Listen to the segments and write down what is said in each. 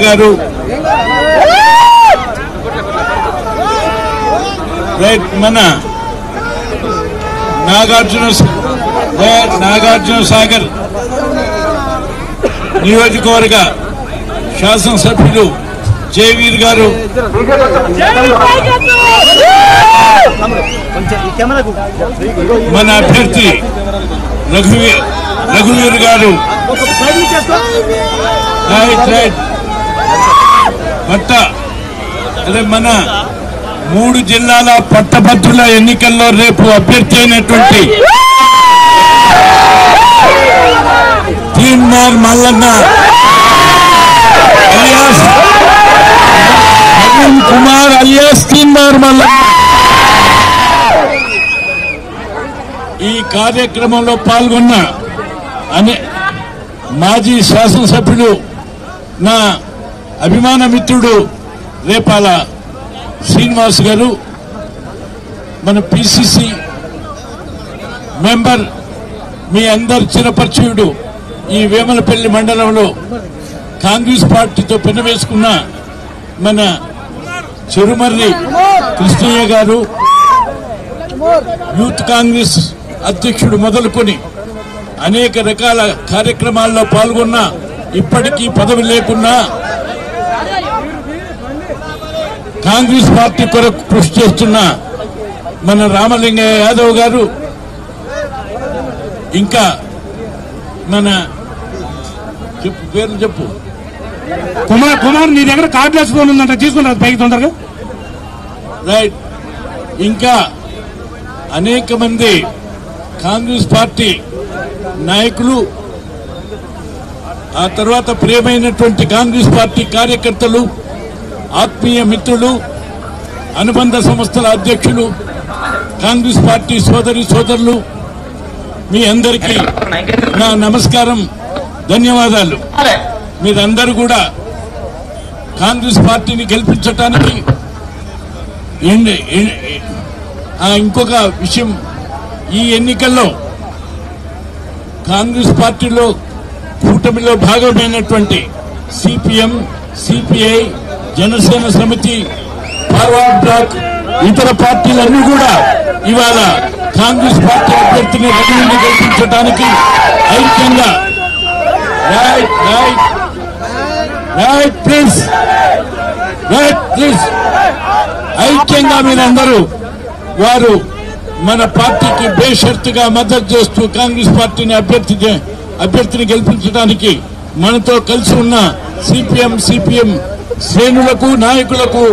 గారు, రైట్ మన నాగార్జున సాగర్ నియోజకవర్గ శాసనసభ్యులు జయవీర్ గారు, మన అభ్యర్థి రఘువీర్ గారు, అదే మన 3 జిల్లాల పట్టభద్రుల ఎన్నికల్లో రేపు అభ్యర్థి అయినటువంటి తీన్మార్ మల్లన్న అలియాస్ నవీన్ కుమార్ అలియాస్ తీన్మార్ మల్లన్న ఈ కార్యక్రమంలో పాల్గొన్న మాజీ శాసనసభ్యుడు, నా అభిమాన మిత్రుడు రేపాల శ్రీనివాస్ గారు, మన పిసిసి మెంబర్, మీ అందరి చిరపరిచయుడు, ఈ వేమలపల్లి మండలంలో కాంగ్రెస్ పార్టీతో పెనవేసుకున్న మన చెరుమర్రి కృష్ణయ్య గారు, యూత్ కాంగ్రెస్ అధ్యక్షుడు మొదలుకొని అనేక రకాల కార్యక్రమాల్లో పాల్గొన్న, ఇప్పటికీ పదవి లేకున్నా కాంగ్రెస్ పార్టీ కొరకు కృషి చేస్తున్న మన రామలింగయ్య యాదవ్ గారు, ఇంకా మన పేర్లు చెప్పు కుమార్ నీ దగ్గర కార్డ్లెస్ ఫోన్ ఉందంట, తీసుకుంటారు పైకి తొందరగా, రైట్. ఇంకా అనేక మంది కాంగ్రెస్ పార్టీ నాయకులు, ఆ తర్వాత ప్రియమైనటువంటి కాంగ్రెస్ పార్టీ కార్యకర్తలు, ఆత్మీయ మిత్రులు, అనుబంధ సంస్థల అధ్యక్షులు, కాంగ్రెస్ పార్టీ సోదరులు, మీ అందరికీ నా నమస్కారం, ధన్యవాదాలు. మీరందరూ కూడా కాంగ్రెస్ పార్టీని గెలిపించడానికి ఇంకొక విషయం, ఈ ఎన్నికల్లో కాంగ్రెస్ పార్టీలో కూటమిలో భాగమైనటువంటి సిపిఎం, సిపిఐ, జనసేన సమితి, ఫార్వర్డ్ బ్లాక్, ఇతర పార్టీలన్నీ కూడా ఇవాళ కాంగ్రెస్ పార్టీ అభ్యర్థిని రఘువీర్ని గెలిపించడానికి ఐక్యంగా ఐక్యంగా మీరందరూ వారు మన పార్టీకి బేషరతుగా మద్దతు చేస్తూ కాంగ్రెస్ పార్టీని అభ్యర్థిని గెలిపించడానికి మనతో కలిసి ఉన్న సిపిఎం శ్రేణులకు, నాయకులకు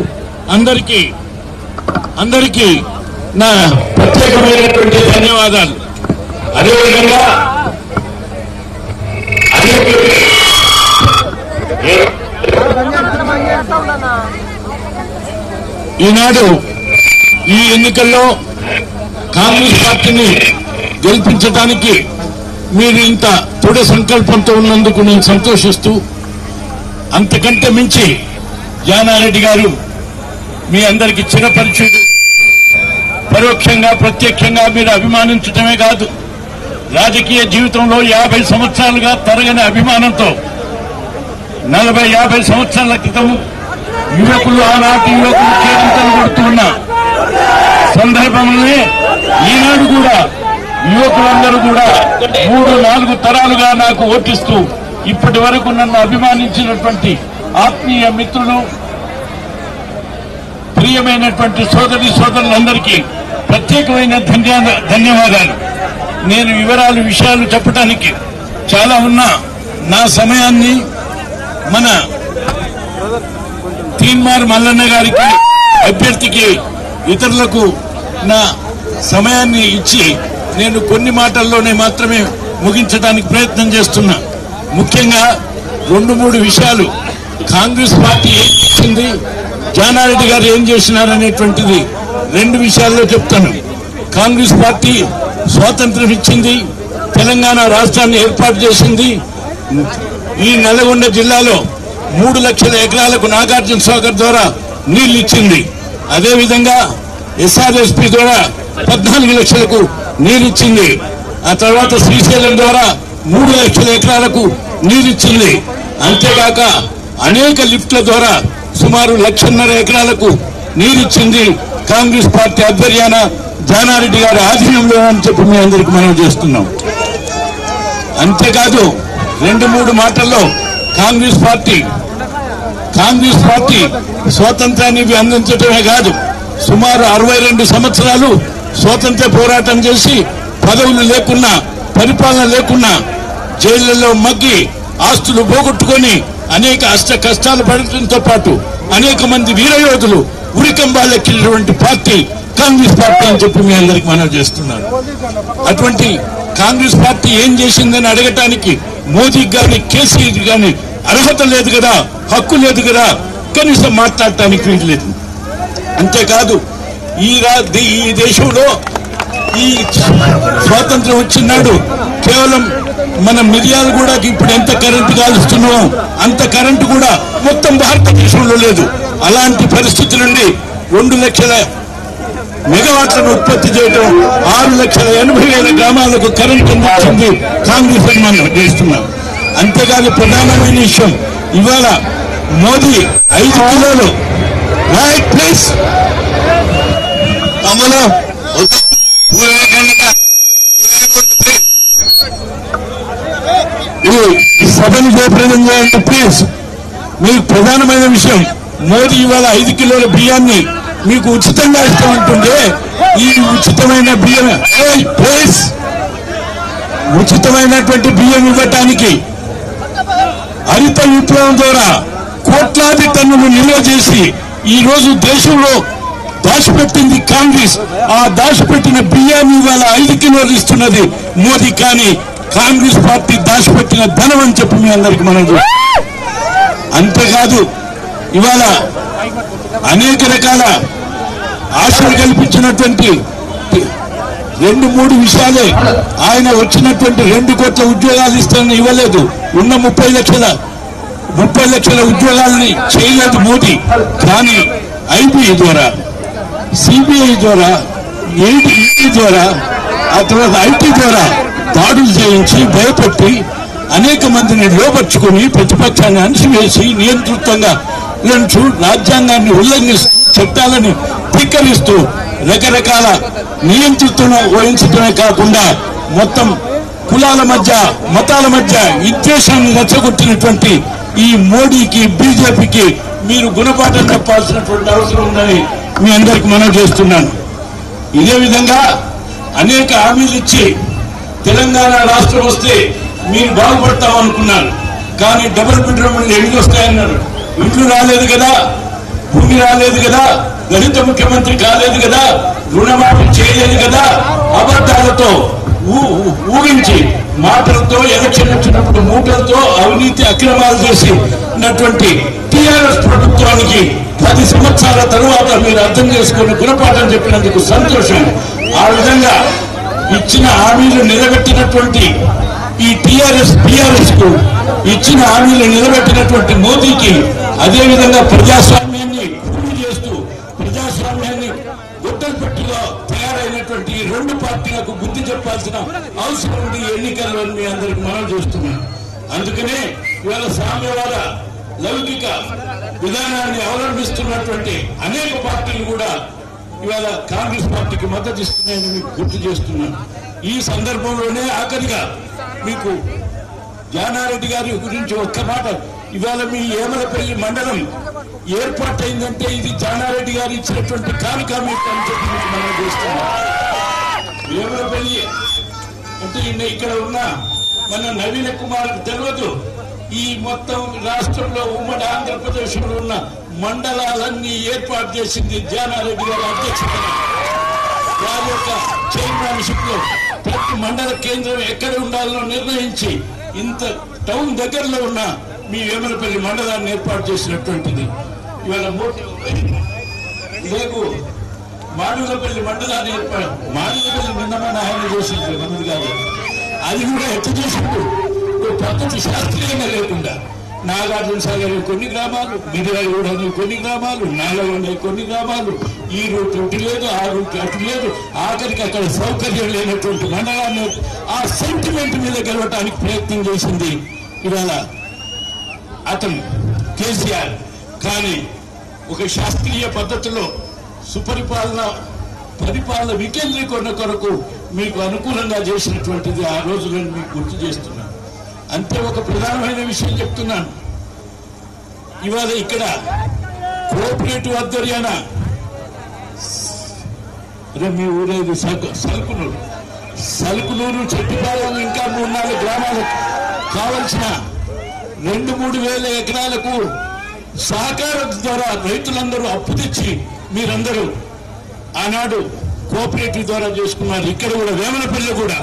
అందరికీ నా ప్రత్యేకమైనటువంటి ధన్యవాదాలు. అదేవిధంగా ఈనాడు ఈ ఎన్నికల్లో కాంగ్రెస్ పార్టీని గెలిపించడానికి మీరు ఇంత దృఢ సంకల్పంతో ఉన్నందుకు నేను సంతోషిస్తూ, అంతకంటే మించి జానారెడ్డి గారు మీ అందరికీ చిరపరిచయుడు, పరోక్షంగా ప్రత్యక్షంగా మీరు అభిమానించడమే కాదు, రాజకీయ జీవితంలో 50 సంవత్సరాలుగా తరగని అభిమానంతో 40-50 సంవత్సరాల క్రితం యువకులు, ఆనాటి యువకులు కేరింతలు కొడుతున్న సందర్భంలోనే ఈనాడు కూడా యువకులందరూ కూడా 3-4 తరాలుగా నాకు ఓటిస్తూ ఇప్పటి వరకు నన్ను అభిమానించినటువంటి ఆత్మీయ మిత్రులు, ప్రియమైనటువంటి సోదరులందరికీ ప్రత్యేకమైన ధన్యవాదాలు. నేను విషయాలు చెప్పడానికి చాలా ఉన్నా, నా సమయాన్ని మన తీన్మార్ మల్లన్న గారికి, అభ్యర్థికి, ఇతరులకు నా సమయాన్ని ఇచ్చి నేను కొన్ని మాటల్లోనే మాత్రమే ముగించడానికి ప్రయత్నం చేస్తున్నా. ముఖ్యంగా 2-3 విషయాలు, కాంగ్రెస్ పార్టీ ఏం చేసింది, జానారెడ్డి గారు ఏం చేసినారనేటువంటిది 2 విషయాల్లో చెప్తాను. కాంగ్రెస్ పార్టీ స్వాతంత్రం ఇచ్చింది, తెలంగాణ రాష్ట్రాన్ని ఏర్పాటు చేసింది, ఈ నల్గొండ జిల్లాలో 3 లక్షల ఎకరాలకు నాగార్జున సాగర్ ద్వారా నీళ్లు ఇచ్చింది. అదేవిధంగా ఎస్ఆర్ఎస్పీ ద్వారా 14 లక్షలకు నీరిచ్చింది. ఆ తర్వాత శ్రీశైలం ద్వారా 3 లక్షల ఎకరాలకు నీరిచ్చింది. అంతేకాక అనేక లిఫ్ట్ల ద్వారా సుమారు 1.5 ఎకరాలకు నీరిచ్చింది కాంగ్రెస్ పార్టీ ఆధ్వర్యాన జానారెడ్డి గారి ఆధీనంలో అని చెప్పి మీ అందరికీ మనం చేస్తున్నాం. అంతేకాదు 2-3 మాటల్లో కాంగ్రెస్ పార్టీ స్వాతంత్రాన్ని అందించడమే కాదు, సుమారు 62 సంవత్సరాలు స్వాతంత్ర పోరాటం చేసి పదవులు లేకున్నా పరిపాలన లేకున్నా జైళ్లలో మగ్గి ఆస్తులు పోగొట్టుకొని అనేక కష్టాలు పడటంతో పాటు అనేక మంది వీరయోధులు ఉరికంబాలెక్కినటువంటి పార్టీ కాంగ్రెస్ పార్టీ అని చెప్పి మీ అందరికి మనం చేస్తున్నాను. అటువంటి కాంగ్రెస్ పార్టీ ఏం చేసిందని అడగటానికి మోదీకి గాని కేసీఆర్ గాని అర్హత లేదు కదా, హక్కు లేదు కదా, కనీసం మాట్లాడటానికి వీలు లేదు. అంతేకాదు ఈ దేశంలో ఈ స్వాతంత్రం వచ్చినాడు కేవలం మన మిర్యాలు కూడా ఇప్పుడు ఎంత కరెంటు కాలుస్తున్నామో అంత కరెంటు కూడా మొత్తం భారతదేశంలో లేదు. అలాంటి పరిస్థితి నుండి 2 లక్షల మెగావాట్లను ఉత్పత్తి చేయడం, 6,80,000 గ్రామాలకు కరెంటు అందించింది కాంగ్రెస్ అని మనం చేస్తున్నాం. అంతేకాదు ప్రధానమైన విషయం, ఇవాళ మోదీ 5 కిలోలు రైట్ ప్లీజ్ అమలు ఈ సభను జయప్రదం చేయండి ప్లీజ్. మీకు ప్రధానమైన విషయం, మోదీ ఇవాళ 5 కిలోల బియ్యాన్ని మీకు ఉచితంగా ఇస్తామంటుండే ఈ ఉచితమైన బియ్యం ప్లీజ్ ఉచితమైనటువంటి బియ్యం ఇవ్వటానికి హరిత విప్లవం ద్వారా కోట్లాది టన్నులు నిల్వ చేసి ఈ రోజు దేశంలో దాచిపెట్టింది కాంగ్రెస్. ఆ దాచిపెట్టిన బియ్యాన్ని ఇవాళ 5 కిలోలు ఇస్తున్నది మోదీ. కానీ కాంగ్రెస్ పార్టీ దాచిపెట్టిన ధనం అని చెప్పి మీ అందరికి మనం అంతేకాదు ఇవాళ అనేక రకాల ఆశలు కల్పించినటువంటి 2-3 విషయాలే ఆయన వచ్చినటువంటి 2 కోట్ల ఉద్యోగాలు ఇస్తానని ఇవ్వలేదు. ఉన్న 30 లక్షల ఉద్యోగాలని చేయలేదు మోదీ. కానీ ఐబీఐ ద్వారా, సిబిఐ ద్వారా, ఈడీ ద్వారా, ఆ తర్వాత ఐటీ ద్వారా దాడులు చేయించి భయపెట్టి అనేక మందిని లోపరుచుకుని ప్రతిపక్షాన్ని అణిసివేసి నియంతృత్వంగా రాజ్యాంగాన్ని ఉల్లంఘిస్తూ చట్టాలను ధిక్కరిస్తూ రకరకాల నియంతృత్వం వహించడమే కాకుండా మొత్తం కులాల మధ్య మతాల మధ్య విద్వేషాన్ని రెచ్చగొట్టినటువంటి ఈ మోడీకి బీజేపీకి మీరు గుణపాఠం చెప్పాల్సినటువంటి అవసరం ఉందని మీ అందరికి మనం చేస్తున్నాను. ఇదే విధంగా అనేక హామీలు ఇచ్చి తెలంగాణ రాష్ట్రం వస్తే మీరు బాగుపడతామనుకున్నారు. కానీ డబుల్ బెడ్రూమ్ ఎన్ని వస్తాయన్నారు. ఇంట్లో రాలేదు కదా, భూమి రాలేదు కదా, దళిత ముఖ్యమంత్రి కాలేదు కదా, రుణమాఫీ చేయలేదు కదా, అబద్దాలతో ఊహించి మాటలతో ఎలక్షన్ వచ్చినప్పుడు మూటలతో అవినీతి అక్రమాలు చేసినటువంటి టీఆర్ఎస్ ప్రభుత్వానికి 10 సంవత్సరాల తరువాత మీరు అర్థం చేసుకుని గుణపాఠం చెప్పినందుకు సంతోషం. ఆ విధంగా ఇచ్చిన హామీలు నిలబెట్టినటువంటి ఈ బీఆర్ఎస్ కు ఇచ్చిన హామీలు నిలబెట్టినటువంటి మోదీకి, అదేవిధంగా ప్రజాస్వామ్యాన్ని పూర్తి చేస్తూ ప్రజాస్వామ్యాన్ని గుట్టల్పెట్టుగా తయారైనటువంటి 2 పార్టీలకు బుద్ధి చెప్పాల్సిన అవసరం ఉంది ఎన్నికల్లో మీ అందరికి మనం చూస్తున్నాం. అందుకనే ఇవాళ సామ్యవాద లౌకిక విధానాన్ని అవలంబిస్తున్నటువంటి అనేక పార్టీలు కూడా ఇవాళ కాంగ్రెస్ పార్టీకి మద్దతు ఇస్తున్నాయని మీకు గుర్తు చేస్తున్నాను. ఈ సందర్భంలోనే ఆఖరిగా మీకు జానారెడ్డి గారి గురించి ఒక్క మాట, ఇవాళ మీ ఏమలపల్లి మండలం ఏర్పాటైందంటే ఇది జానారెడ్డి గారు ఇచ్చినటువంటి కానుక మీకు అని చెప్పి మీకు మనం చేస్తున్నాం. ఏమలపల్లి అంటే ఇక్కడ ఉన్న మన నవీన కుమార్ తెలియదు. ఈ మొత్తం రాష్ట్రంలో ఉమ్మడి ఆంధ్రప్రదేశ్ లో ఉన్న మండలాలన్నీ ఏర్పాటు చేసింది జానారెడ్డి గారి అధ్యక్షతన. వారి యొక్క చైర్మన్షిప్ లో ప్రతి మండల కేంద్రం ఎక్కడ ఉండాలో నిర్ణయించి ఇంత టౌన్ దగ్గరలో ఉన్న మీ వేమలపల్లి మండలాన్ని ఏర్పాటు చేసినటువంటిది. ఇవాళ రేపు మాడుగులపల్లి మండలాన్ని ఏర్పాటు, మాడుగులపల్లి నిన్నమైన ఆయన చేసింది మనది కాదు. అది కూడా ఎట్లా చేసిండు పద్ధతి శాస్త్రీయంగా లేకుండా. నాగార్జున సాగర్ కొన్ని గ్రామాలు, మిర్యాలగూడ కొన్ని గ్రామాలు, నాగలోనే కొన్ని గ్రామాలు, ఈ రూట్ ఇటు లేదు, ఆ రూట్ అటు లేదు, ఆఖరికి అక్కడ సౌకర్యం లేనటువంటి మండలాన్ని ఆ సెంటిమెంట్ మీద గెలవటానికి ప్రయత్నం చేసింది ఇవాళ అతను. కేసీఆర్. కానీ ఒక శాస్త్రీయ పద్ధతిలో పరిపాలన వికేంద్రీకరణ కొరకు మీకు అనుకూలంగా చేసినటువంటిది ఆ రోజులను మీకు గుర్తు చేస్తున్నాను. అంతే ఒక ప్రధానమైన విషయం చెప్తున్నాను. ఇవాళ ఇక్కడ కోఆపరేటివ్ ఆధ్వర్యాన మీ ఊరేది సలుకునూరు చెట్టిపాలెం ఇంకా 3-4 గ్రామాలకు కావలసిన 2-3 వేల ఎకరాలకు సహకారం ద్వారా రైతులందరూ అప్పు తెచ్చి మీరందరూ ఆనాడు కోఆపరేటివ్ ద్వారా చేసుకున్నారు. ఇక్కడ కూడా వేమనపల్లి కూడా.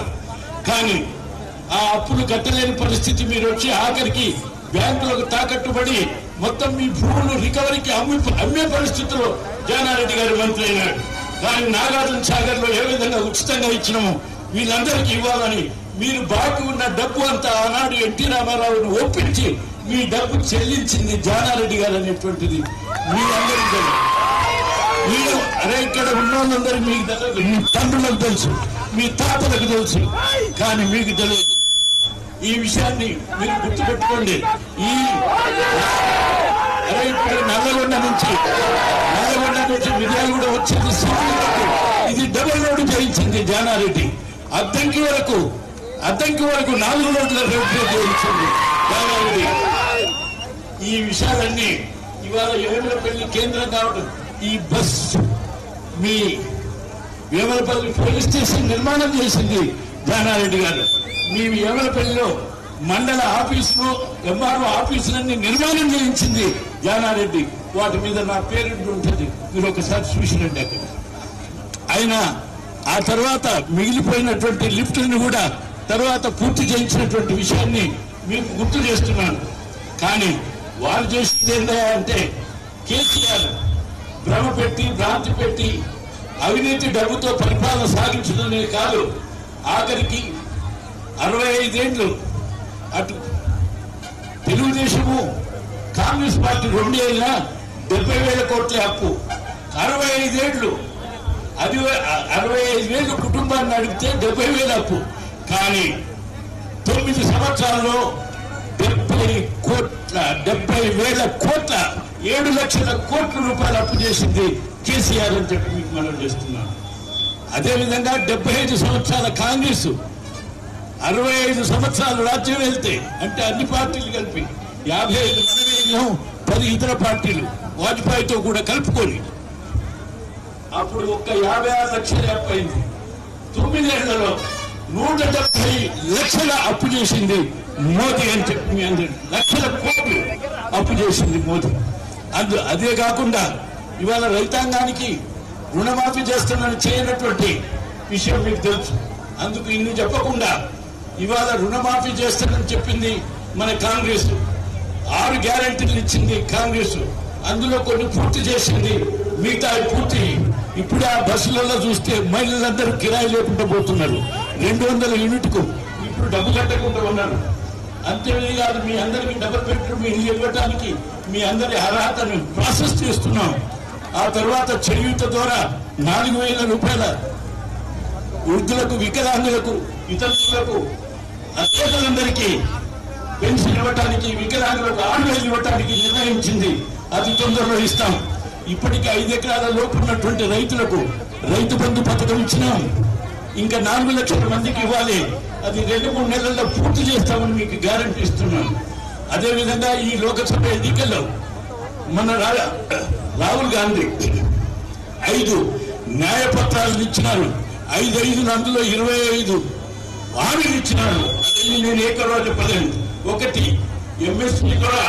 కానీ ఆ అప్పులు కట్టలేని పరిస్థితి మీరు వచ్చి ఆఖరికి బ్యాంకులకు తాకట్టుబడి మొత్తం మీ భూములు రికవరీకి అమ్మే పరిస్థితిలో జానారెడ్డి గారు మంత్రి అయినాడు. కానీ నాగార్జున సాగర్ లో ఏ విధంగా ఉచితంగా ఇచ్చినామో వీళ్ళందరికీ ఇవ్వాలని మీరు బాకీ ఉన్న డబ్బు అంతా ఆనాడు ఎన్టీ రామారావును ఒప్పించి మీ డబ్బు చెల్లించింది జానారెడ్డి గారు అనేటువంటిది మీ అందరికీ తెలుసు. మీరు ఇక్కడ ఉన్న వాళ్ళందరూ మీకు తెలియదు. మీ తండ్రులకు తెలుసు, మీ తాతలకు తెలుసు, కానీ మీకు తెలియదు. ఈ విషయాన్ని మీరు గుర్తుపెట్టుకోండి. ఇప్పుడు నల్లగొండ నుంచి మిర్యాలగూడ వచ్చేది ఇది డబుల్ రోడ్డు చేయించింది జానారెడ్డి. అద్దంకి వరకు 4 రోడ్ల రోడ్డు చేయించింది జానారెడ్డి. ఈ విషయాలన్నీ ఇవాళ వేమలపల్లి కేంద్రం కావడం, ఈ బస్ మీ వేమలపల్లి పోలీస్ స్టేషన్ నిర్మాణం చేసింది జానారెడ్డి గారు. మీ వేమలపల్లిలో మండల ఆఫీసులు ఎంఆర్ఓ ఆఫీసులన్నీ నిర్మాణం చేయించింది జానారెడ్డి. వాటి మీద నా పేరు ఉంటుంది, మీరు ఒకసారి చూసినండి అక్కడ. ఆయన ఆ తర్వాత మిగిలిపోయినటువంటి లిఫ్ట్లను కూడా తర్వాత పూర్తి చేయించినటువంటి విషయాన్ని మీకు గుర్తు చేస్తున్నాను. కానీ వారు చేసింది ఏంటంటే కేసీఆర్ భ్రాంతి పెట్టి అవినీతి డబ్బుతో పరిపాలన సాగించడమే కాదు, ఆఖరికి 65 ఏళ్లు అటు తెలుగుదేశము కాంగ్రెస్ పార్టీ 2 ఏళ్ళ 70,000 కోట్ల అప్పు. 65 ఏళ్లు 65,000 కుటుంబాన్ని నడిపితే 70,000 అప్పు. కానీ 9 సంవత్సరాల్లో 70,000 కోట్ల 7 లక్షల కోట్ల రూపాయలు అప్పు చేసింది కేసీఆర్ అని చెప్పి మీకు మనం చేస్తున్నాం. అదేవిధంగా 75 సంవత్సరాల కాంగ్రెస్ 65 సంవత్సరాలు రాజ్యం వెళ్తే అంటే అన్ని పార్టీలు కలిపి 55 మనమేమో 10 ఇతర పార్టీలు వాజ్పేయితో కూడా కలుపుకొని అప్పుడు ఒక్క 56 లక్షల అప్పు అయింది. 9 ఏళ్లలో 170 లక్షల అప్పు చేసింది మోదీ అని చెప్పి మీ అందరి లక్షల కోట్లు అప్పు చేసింది మోదీ. అదే కాకుండా ఇవాళ రైతాంగానికి రుణమాఫీ చేస్తానని చేయనటువంటి విషయం మీకు తెలుసు. అందుకు ఇన్ని చెప్పకుండా ఇవాళ రుణమాఫీ చేస్తానని చెప్పింది మన కాంగ్రెస్. 6 గ్యారెంటీలు ఇచ్చింది కాంగ్రెస్. అందులో కొన్ని పూర్తి చేసింది, మిగతా పూర్తి. ఇప్పుడు ఆ బస్సులలో చూస్తే మహిళలందరూ కిరాయి లేకుండా పోతున్నారు. 200 యూనిట్కు ఇప్పుడు డబ్బు కట్టకుండా ఉన్నారు. అంతేకాదు కాదు, మీ అందరికీ డబుల్ బెడ్రూమ్ ఇల్లు ఇవ్వడానికి మీ అందరి అర్హతను ప్రాసెస్ చేస్తున్నాం. ఆ తర్వాత చేయూత ద్వారా 4,000 రూపాయల వృద్ధులకు, వికలాంగులకు, ఇతరులకు, అత్యతలందరికీ పెన్షన్ ఇవ్వటానికి, వికలాంగులకు 6,000 ఇవ్వటానికి నిర్ణయించింది. అది తొందరలో ఇస్తాం. ఇప్పటికీ 5 ఎకరాల లోపు ఉన్నటువంటి రైతులకు రైతు బంధు పథకం ఇచ్చినాం. ఇంకా 4 లక్షల మందికి ఇవ్వాలి. అది 2-3 నెలల్లో పూర్తి చేస్తామని మీకు గ్యారంటీ ఇస్తున్నాం. అదేవిధంగా ఈ లోకసభ ఎన్నికల్లో మన రాహుల్ గాంధీ 5 న్యాయపత్రాలు ఇచ్చినారు. 5 అందులో 25 హామీలు ఇచ్చినారు. అది నేను ఏకరోజు 10. 1 ఎంఎస్పీ ద్వారా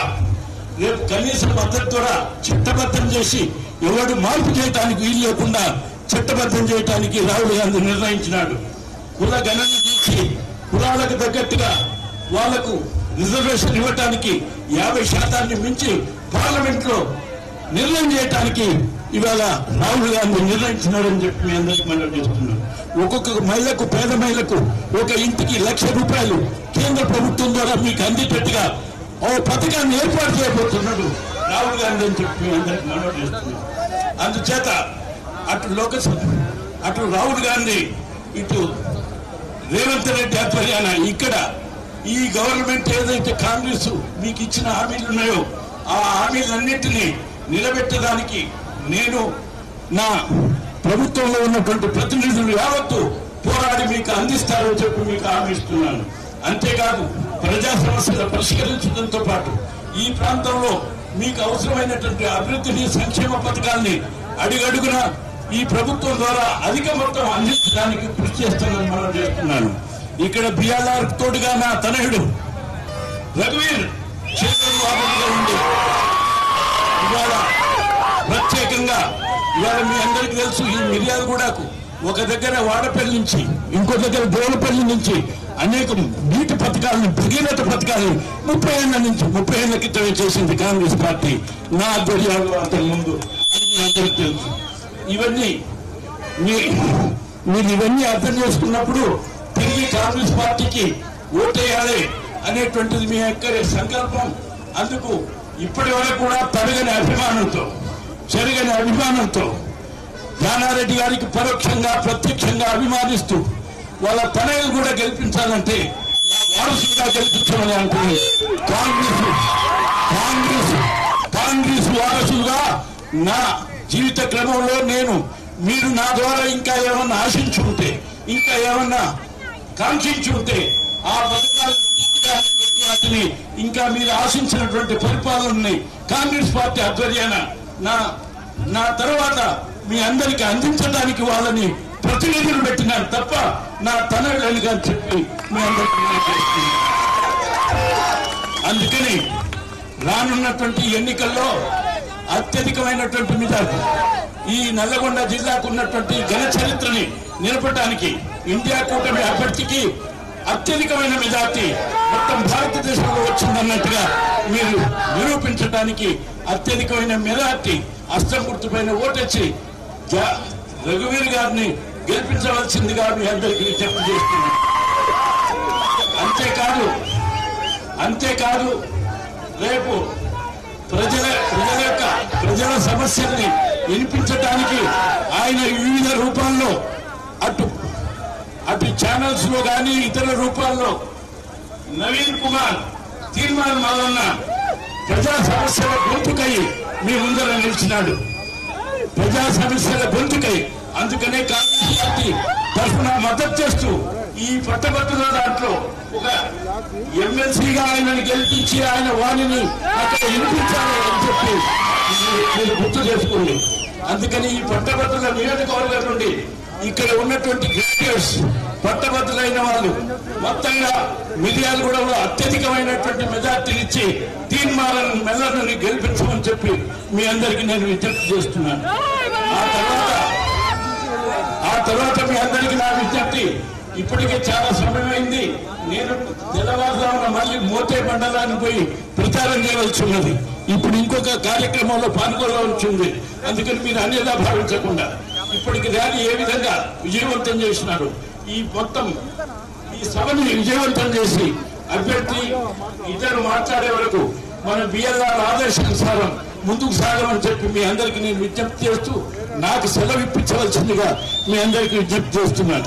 రేపు కనీస మద్దతు ద్వారా చట్టబద్ధం చేసి ఎవరు మార్పు చేయడానికి వీలు లేకుండా చట్టబద్ధం చేయడానికి రాహుల్ గాంధీ నిర్ణయించినాడు. కుల గణన చేసి కులాలకు తగ్గట్టుగా వాళ్లకు రిజర్వేషన్ ఇవ్వటానికి 50% మించి పార్లమెంట్ లో నిర్ణయం చేయడానికి ఇవాళ రాహుల్ గాంధీ నిర్ణయించినాడని చెప్పి మీ అందరికీ మనం చేస్తున్నాం. ఒక్కొక్క మహిళకు, పేద మహిళకు ఒక ఇంటికి 1,00,000 రూపాయలు కేంద్ర ప్రభుత్వం ద్వారా మీకు అందేటట్టుగా ఓ పథకాన్ని ఏర్పాటు చేయబోతున్నాడు రాహుల్ గాంధీ అని చెప్పి మీ అందరికీ మనం చేస్తున్నాం. అందుచేత అటు రాహుల్ గాంధీ, ఇటు రేవంత్ రెడ్డి ఆధ్వర్యాన ఇక్కడ ఈ గవర్నమెంట్ ఏదైతే కాంగ్రెస్ మీకు ఇచ్చిన హామీలు ఉన్నాయో ఆ హామీలన్నింటినీ నిలబెట్టడానికి నేను నా ప్రభుత్వంలో ఉన్నటువంటి ప్రతినిధులు యావత్తు పోరాడి మీకు అందిస్తారని చెప్పి మీకు హామీ ఇస్తున్నాను. అంతేకాదు ప్రజా సమస్యలు పరిష్కరించడంతో పాటు ఈ ప్రాంతంలో మీకు అవసరమైనటువంటి అభివృద్ధిని సంక్షేమ పథకాల్ని అడుగడుగున ఈ ప్రభుత్వం ద్వారా అధిక మొత్తం అందించడానికి కృషి చేస్తానని మనం చేస్తున్నాను. ఇక్కడ బిఆర్ఆర్ తోడుగా నా తనయుడు రఘువీర్ క్షేత్రంలో ఉండి ఇవాళ ప్రత్యేకంగా ఇవాళ మీ అందరికీ తెలుసు ఈ మిర్యాలగూడకు ఒక దగ్గర వాడపల్లి నుంచి ఇంకో దగ్గర దేవులపల్లి నుంచి అనేక నీటి పథకాలను భగీరథ పథకాలను 30 ఏళ్ల నుంచి 30 ఏళ్ల క్రితమే చేసింది కాంగ్రెస్ పార్టీ నా ఆధ్వర్యంలో అంతకు ముందు అని మీ అందరికీ తెలుసు. ఇవన్నీ మీరు ఇవన్నీ అర్థం చేసుకున్నప్పుడు తిరిగి కాంగ్రెస్ పార్టీకి ఓటేయాలి అనేటువంటిది మీ యొక్క సంకల్పం. అందుకు ఇప్పటి వరకు కూడా చెరగని అభిమానంతో జానారెడ్డి గారికి పరోక్షంగా ప్రత్యక్షంగా అభిమానిస్తూ వాళ్ళ తనయులు కూడా గెలిపించాలంటే వారసులుగా గెలిపించమని అంటుంది కాంగ్రెస్ వారసులుగా నా జీవిత క్రమంలో మీరు నా ద్వారా ఇంకా ఏమన్నా ఆశించుంటే ఇంకా ఏమన్నా కాంక్షించుంటే ఆ పథకాలు ఇంకా మీరు ఆశించినటువంటి పరిపాలనని కాంగ్రెస్ పార్టీ ఆధ్వర్యాన నా తర్వాత మీ అందరికీ అందించడానికి వాళ్ళని ప్రతినిధులు పెట్టినారు తప్ప నా తనయులని గారు చెప్పి మీ అందరికీ అందుకని రానున్నటువంటి ఎన్నికల్లో అత్యధికమైనటువంటి మెజార్టీ ఈ నల్లగొండ జిల్లాకు ఉన్నటువంటి ఘన చరిత్రని నిలపడానికి ఇండియా కూటమి అభ్యర్థికి అత్యధికమైన మెజార్టీ మొత్తం భారతదేశంలో వచ్చిందన్నట్టుగా మీరు నిరూపించడానికి అత్యధికమైన మెజార్టీ అస్తం గుర్తుపైన ఓటొచ్చి రఘువీర్ గారిని గెలిపించవలసిందిగా మీ అందరికీ విజ్ఞప్తి చేస్తున్నాను. అంతేకాదు రేపు ప్రజల సమస్యల్ని వినిపించడానికి ఆయన వివిధ రూపాల్లో అటు ఛానల్స్ లో కానీ ఇతర రూపాల్లో నవీన్ కుమార్ తీర్మానం వలన ప్రజా సమస్యల గొంతుకై మీ ముందర నిలిచినాడు. ప్రజా సమస్యల గొంతుకై అందుకనే కాంగ్రెస్ పార్టీ తరఫున మద్దతు చేస్తూ ఈ పట్టభద్రుల దాంట్లో ఒక ఎమ్మెల్సీగా ఆయనను గెలిపించి ఆయన వాణిని అక్కడ వినిపించాలి అని చెప్పి మీరు గుర్తు చేసుకోండి. అందుకని ఈ పట్టభద్రుల నియోజకవర్గం నుండి ఇక్కడ ఉన్నటువంటి గ్రాడ్యుయేట్స్ పట్టభద్రులైన వాళ్ళు మొత్తంగా మిర్యాలగూడలో అత్యధికమైనటువంటి మెజార్టీనిచ్చి తీర్మానం మెల్లర్ని గెలిపించమని చెప్పి మీ అందరికీ నేను విజ్ఞప్తి చేస్తున్నాను. ఆ తర్వాత మీ అందరికీ నా విజ్ఞప్తి, ఇప్పటికే చాలా సమయమైంది. నేను తెల్లవారుజామున మళ్ళీ మోతే మండలానికి పోయి ప్రచారం చేయవలసి ఉన్నది. ఇప్పుడు ఇంకొక కార్యక్రమంలో పాల్గొనవలసి ఉంది. అందుకని మీరు అనేలా భావించకుండా ఇప్పటికి ర్యాలీ ఏ విధంగా విజయవంతం చేసినారు, ఈ మొత్తం ఈ సభని విజయవంతం చేసి అభ్యర్థి ఇద్దరు మాట్లాడే వరకు మన బిఎల్ఆర్ ఆదేశానుసారం ముందుకు సాగమని చెప్పి మీ అందరికీ నేను విజ్ఞప్తి చేస్తూ నాకు సెలవు ఇప్పించవలసిందిగా మీ అందరికీ విజ్ఞప్తి చేస్తున్నాను.